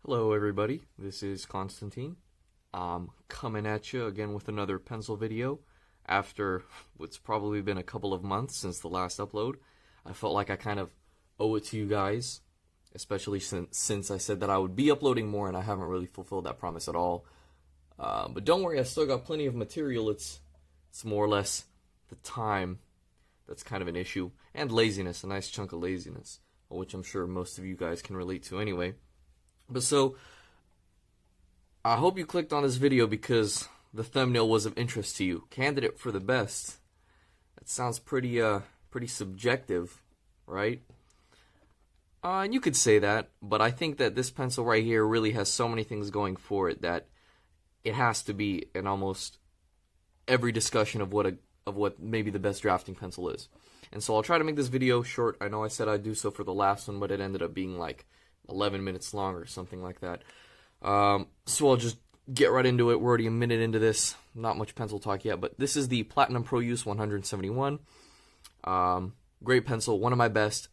Hello everybody, this is Constantine. I'm coming at you again with another pencil video after what's probably been a couple of months since the last upload. I felt like I kind of owe it to you guys, especially since I said that I would be uploading more and I haven't really fulfilled that promise at all. But don't worry, I still got plenty of material. It's more or less the time that's kind of an issue, and laziness, a nice chunk of laziness, which I'm sure most of you guys can relate to anyway. But so, I hope you clicked on this video because the thumbnail was of interest to you. Candidate for the best. That sounds pretty subjective, right? And you could say that, but I think that this pencil right here really has so many things going for it that it has to be in almost every discussion of what maybe the best drafting pencil is. And so I'll try to make this video short. I know I said I'd do so for the last one, but it ended up being like 11 minutes long or something like that. So I'll just get right into it. We're already a minute into this. Not much pencil talk yet, but this is the Platinum Pro Use 171. Great pencil, one of my best.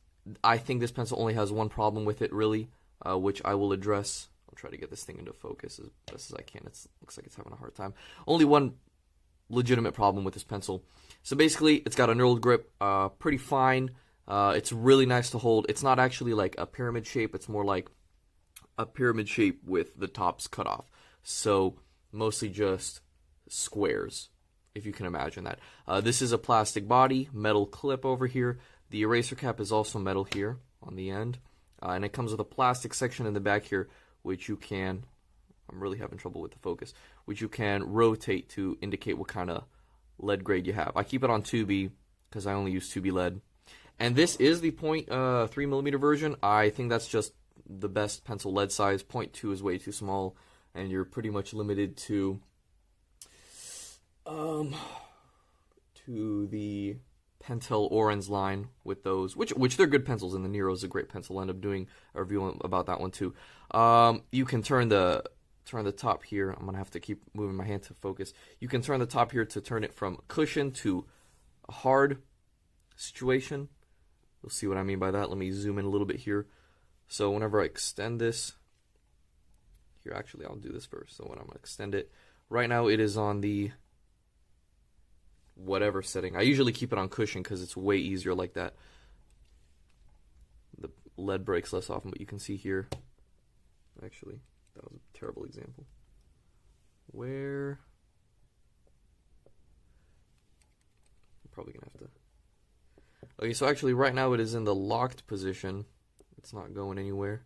I think this pencil only has one problem with it, really, which I will address. I'll try to get this thing into focus as best as I can. It looks like it's having a hard time. Only one legitimate problem with this pencil. So basically, it's got a knurled grip, pretty fine. It's really nice to hold. It's not actually like a pyramid shape. It's more like a pyramid shape with the tops cut off. So mostly just squares, if you can imagine that. This is a plastic body, metal clip over here. The eraser cap is also metal here on the end. And it comes with a plastic section in the back here, which you can, I'm really having trouble with the focus, which you can rotate to indicate what kind of lead grade you have. I keep it on 2B because I only use 2B lead. And this is the 0.3mm version. I think that's just the best pencil lead size. 0.2 is way too small, and you're pretty much limited to the Pentel Orange line with those, which they're good pencils, and the Nero is a great pencil. I'll end up doing a review about that one too. You can turn the top here. I'm gonna have to keep moving my hand to focus. You can turn the top here to turn it from cushion to a hard situation. You'll see what I mean by that. Let me zoom in a little bit here. So whenever I extend this, here actually I'll do this first. So when I'm going to extend it, right now it is on the whatever setting. I usually keep it on cushion because it's way easier like that. The lead breaks less often, but you can see here, actually, that was a terrible example. Where? I'm probably going to have to. Okay, so actually right now it is in the locked position. It's not going anywhere.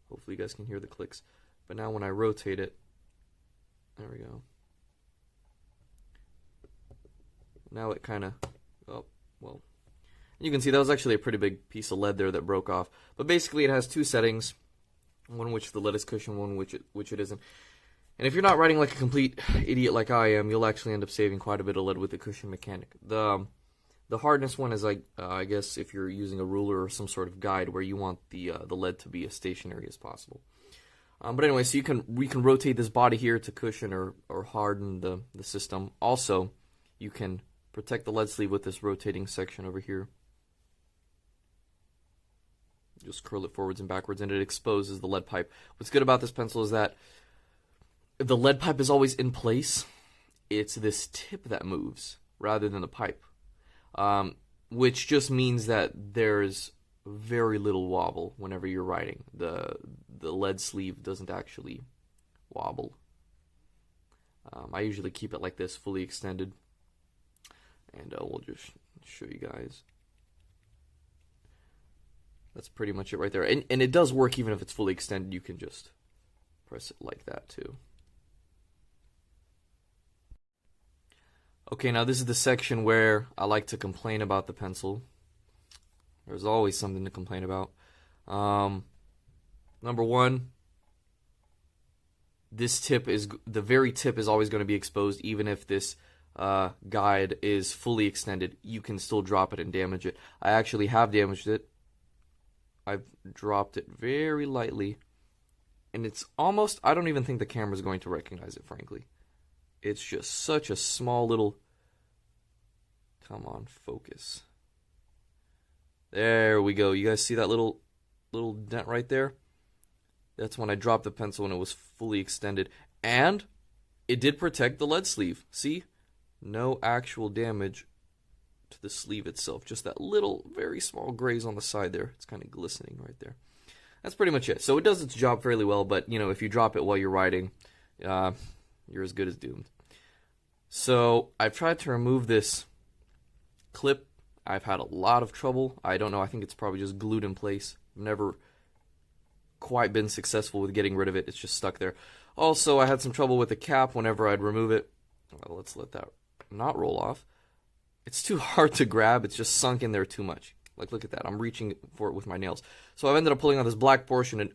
Hopefully you guys can hear the clicks. But now when I rotate it, there we go. Now it kind of, oh, well. You can see that was actually a pretty big piece of lead there that broke off. But basically it has two settings. One which the lead is cushion, one which it isn't. And if you're not writing like a complete idiot like I am, you'll actually end up saving quite a bit of lead with the cushion mechanic. The hardness one is like, I guess if you're using a ruler or some sort of guide where you want the lead to be as stationary as possible. But anyway, so we can rotate this body here to cushion or harden the system. Also, you can protect the lead sleeve with this rotating section over here. Just curl it forwards and backwards, and it exposes the lead pipe. What's good about this pencil is that the lead pipe is always in place. It's this tip that moves rather than the pipe. Which just means that there's very little wobble whenever you're writing. The lead sleeve doesn't actually wobble. I usually keep it like this, fully extended. And we'll just show you guys. That's pretty much it right there. And it does work even if it's fully extended. You can just press it like that too. Okay, now this is the section where I like to complain about the pencil. There's always something to complain about. Number one, this tip is, the very tip is always going to be exposed. Even if this guide is fully extended, you can still drop it and damage it. I actually have damaged it. I've dropped it very lightly. And it's almost, I don't even think the camera's going to recognize it, frankly. It's just such a small little, come on, focus. There we go. You guys see that little dent right there? That's when I dropped the pencil when it was fully extended. And it did protect the lead sleeve. See? No actual damage to the sleeve itself. Just that little, very small graze on the side there. It's kind of glistening right there. That's pretty much it. So it does its job fairly well, but, you know, if you drop it while you're writing, you're as good as doomed. So I've tried to remove this clip. I've had a lot of trouble. I don't know. I think it's probably just glued in place. I've never quite been successful with getting rid of it. It's just stuck there. Also, I had some trouble with the cap whenever I'd remove it. Well, let's let that not roll off. It's too hard to grab. It's just sunk in there too much. Like, look at that. I'm reaching for it with my nails. So I've ended up pulling on this black portion, and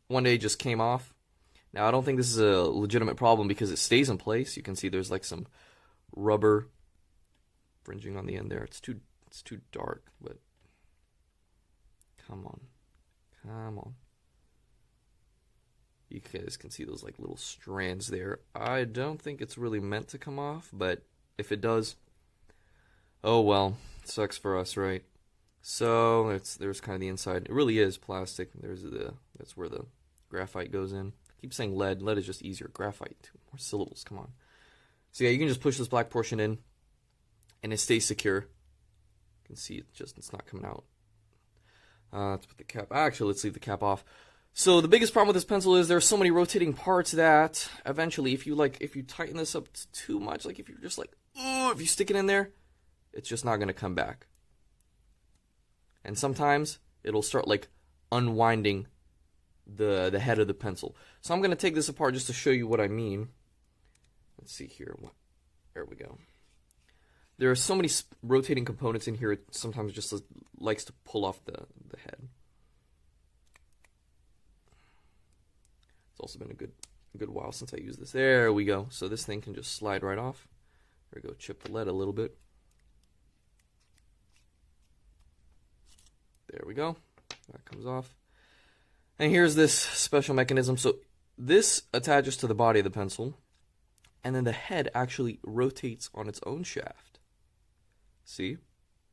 one day it just came off. Now, I don't think this is a legitimate problem because it stays in place. You can see there's like some rubber fringing on the end there. It's too dark, but come on. Come on. You guys can see those like little strands there. I don't think it's really meant to come off, but if it does, oh well, sucks for us, right? So there's kind of the inside. It really is plastic. That's where the graphite goes in. I keep saying lead. Lead is just easier. Graphite, 2 more syllables. Come on. So yeah, you can just push this black portion in, and it stays secure. You can see it's not coming out. Let's put the cap. Actually, let's leave the cap off. So the biggest problem with this pencil is there's so many rotating parts that eventually, if you tighten this up too much, like if you're just like, ooh, if you stick it in there, it's just not going to come back. And sometimes it'll start like unwinding the head of the pencil. So I'm going to take this apart just to show you what I mean. Let's see here. There we go. There are so many rotating components in here, it sometimes just likes to pull off the head. It's also been a good while since I used this. There we go. So this thing can just slide right off. There we go. Chip the lead a little bit. There we go. That comes off. And here's this special mechanism. So this attaches to the body of the pencil, and then the head actually rotates on its own shaft. See?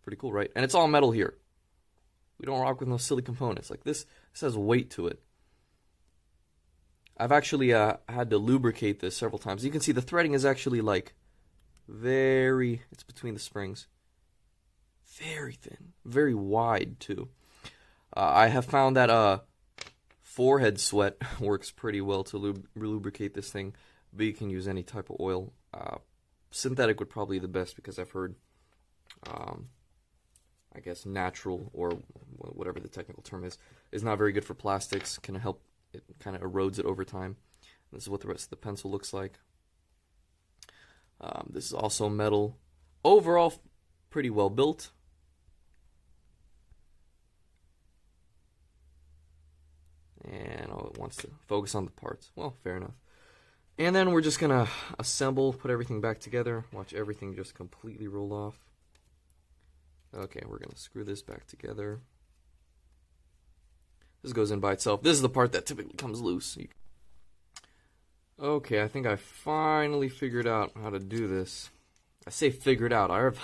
Pretty cool, right? And it's all metal here. We don't rock with no silly components. Like this has weight to it. I've actually had to lubricate this several times. You can see the threading is actually like it's between the springs. Very thin. Very wide, too. I have found that forehead sweat works pretty well to lubricate this thing, but you can use any type of oil. Synthetic would probably be the best because I've heard, I guess, natural or whatever the technical term is not very good for plastics. Can help. It kind of erodes it over time. This is what the rest of the pencil looks like. This is also metal. Overall, pretty well built. And it wants to focus on the parts. Well, fair enough. And then we're just going to assemble, put everything back together. Watch everything just completely roll off. Okay, we're going to screw this back together. This goes in by itself. This is the part that typically comes loose. Okay, I think I finally figured out how to do this. I say figured out.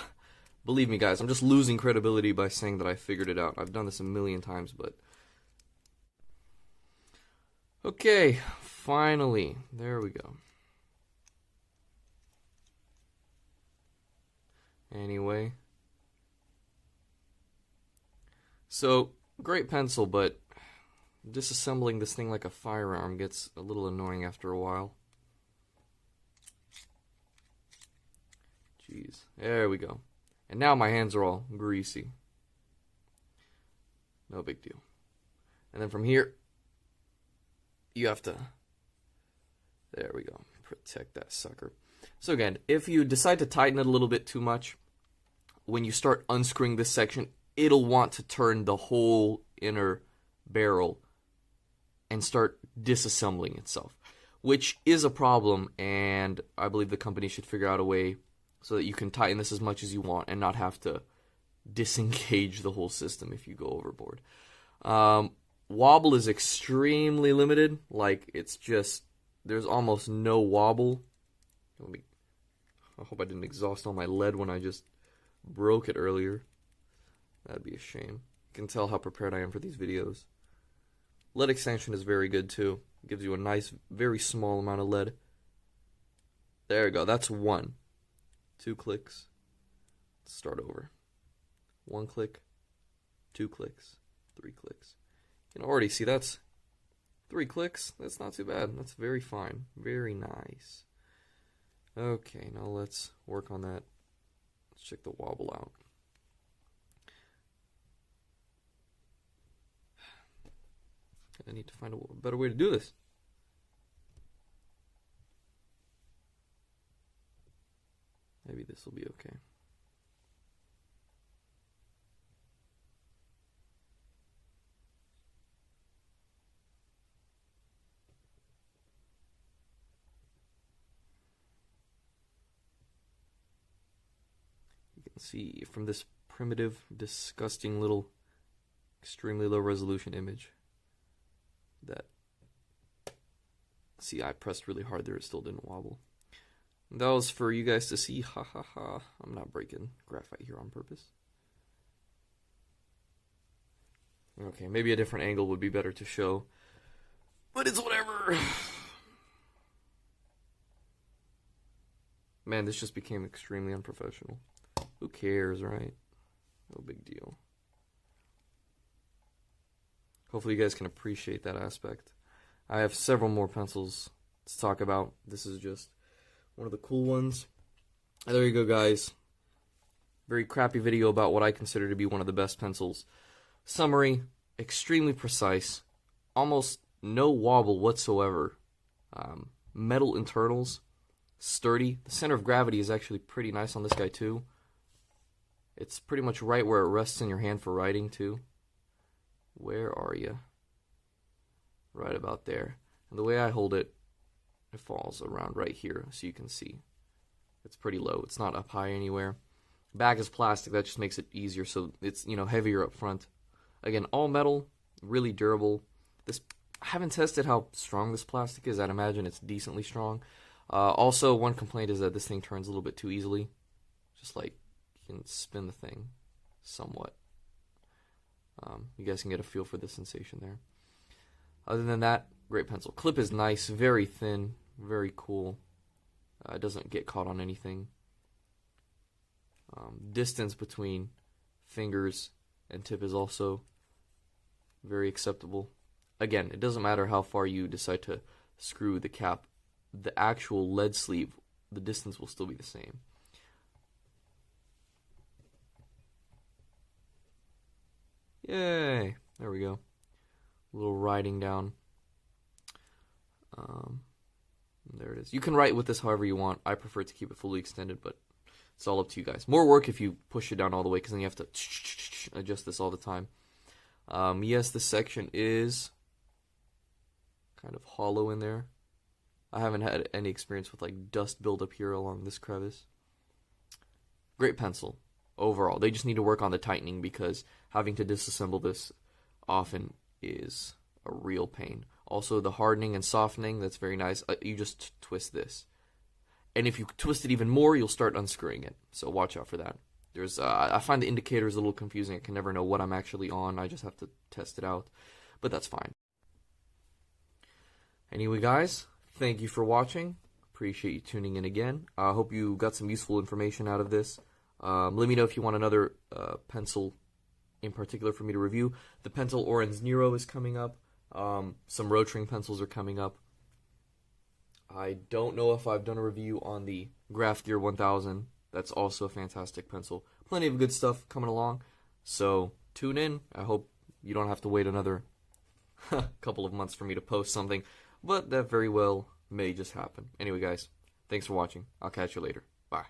Believe me, guys, I'm just losing credibility by saying that I figured it out. I've done this a million times, but... Okay, finally. There we go. Anyway. So, great pencil, but disassembling this thing like a firearm gets a little annoying after a while. Jeez. There we go. And now my hands are all greasy. No big deal. And then from here, you have to... There we go. Protect that sucker. So again, if you decide to tighten it a little bit too much, when you start unscrewing this section, it'll want to turn the whole inner barrel and start disassembling itself, which is a problem, and I believe the company should figure out a way so that you can tighten this as much as you want and not have to disengage the whole system if you go overboard. Wobble is extremely limited. Like, it's just, there's almost no wobble. I hope I didn't exhaust all my lead when I just broke it earlier. That'd be a shame. You can tell how prepared I am for these videos. Lead extension is very good too. It gives you a nice, very small amount of lead. There you go. That's 1. 2 clicks. Let's start over. 1 click. 2 clicks. 3 clicks. You can already see that's 3 clicks. That's not too bad. That's very fine. Very nice. Okay, now let's work on that. Let's check the wobble out. I need to find a better way to do this. Maybe this will be okay. You can see from this primitive, disgusting little, extremely low resolution image that, see, I pressed really hard there, it still didn't wobble. That was for you guys to see, ha ha ha. I'm not breaking graphite here on purpose. Okay, maybe a different angle would be better to show, but it's whatever. Man, this just became extremely unprofessional. Who cares, right? No big deal. Hopefully you guys can appreciate that aspect. I have several more pencils to talk about. This is just one of the cool ones. And there you go, guys. Very crappy video about what I consider to be one of the best pencils. Summary, extremely precise, almost no wobble whatsoever. Metal internals, sturdy. The center of gravity is actually pretty nice on this guy too. It's pretty much right where it rests in your hand for writing too. Where are you? Right about there. And the way I hold it, it falls around right here, so you can see. It's pretty low. It's not up high anywhere. Back is plastic. That just makes it easier, so it's, you know, heavier up front. Again, all metal, really durable. This, I haven't tested how strong this plastic is. I'd imagine it's decently strong. Also, one complaint is that this thing turns a little bit too easily. Just like, you can spin the thing somewhat. You guys can get a feel for the sensation there. Other than that, great pencil. Clip is nice, very thin, very cool. It doesn't get caught on anything. Distance between fingers and tip is also very acceptable. Again, it doesn't matter how far you decide to screw the cap. The actual lead sleeve, the distance will still be the same. Yay! There we go. A little writing down. There it is. You can write with this however you want. I prefer to keep it fully extended, but it's all up to you guys. More work if you push it down all the way, because then you have to adjust this all the time. Yes, this section is kind of hollow in there. I haven't had any experience with like dust buildup here along this crevice. Great pencil overall. They just need to work on the tightening, because having to disassemble this often is a real pain. Also, the hardening and softening, that's very nice. You just twist this. And if you twist it even more, you'll start unscrewing it. So watch out for that. There's, I find the indicators a little confusing. I can never know what I'm actually on. I just have to test it out. But that's fine. Anyway, guys, thank you for watching. Appreciate you tuning in again. I hope you got some useful information out of this. Let me know if you want another pencil in particular for me to review. The Pentel Orange Nero is coming up. Some Rotring pencils are coming up. I don't know if I've done a review on the Graph Gear 1000. That's also a fantastic pencil. Plenty of good stuff coming along. So tune in. I hope you don't have to wait another couple of months for me to post something. But that very well may just happen. Anyway, guys, thanks for watching. I'll catch you later. Bye.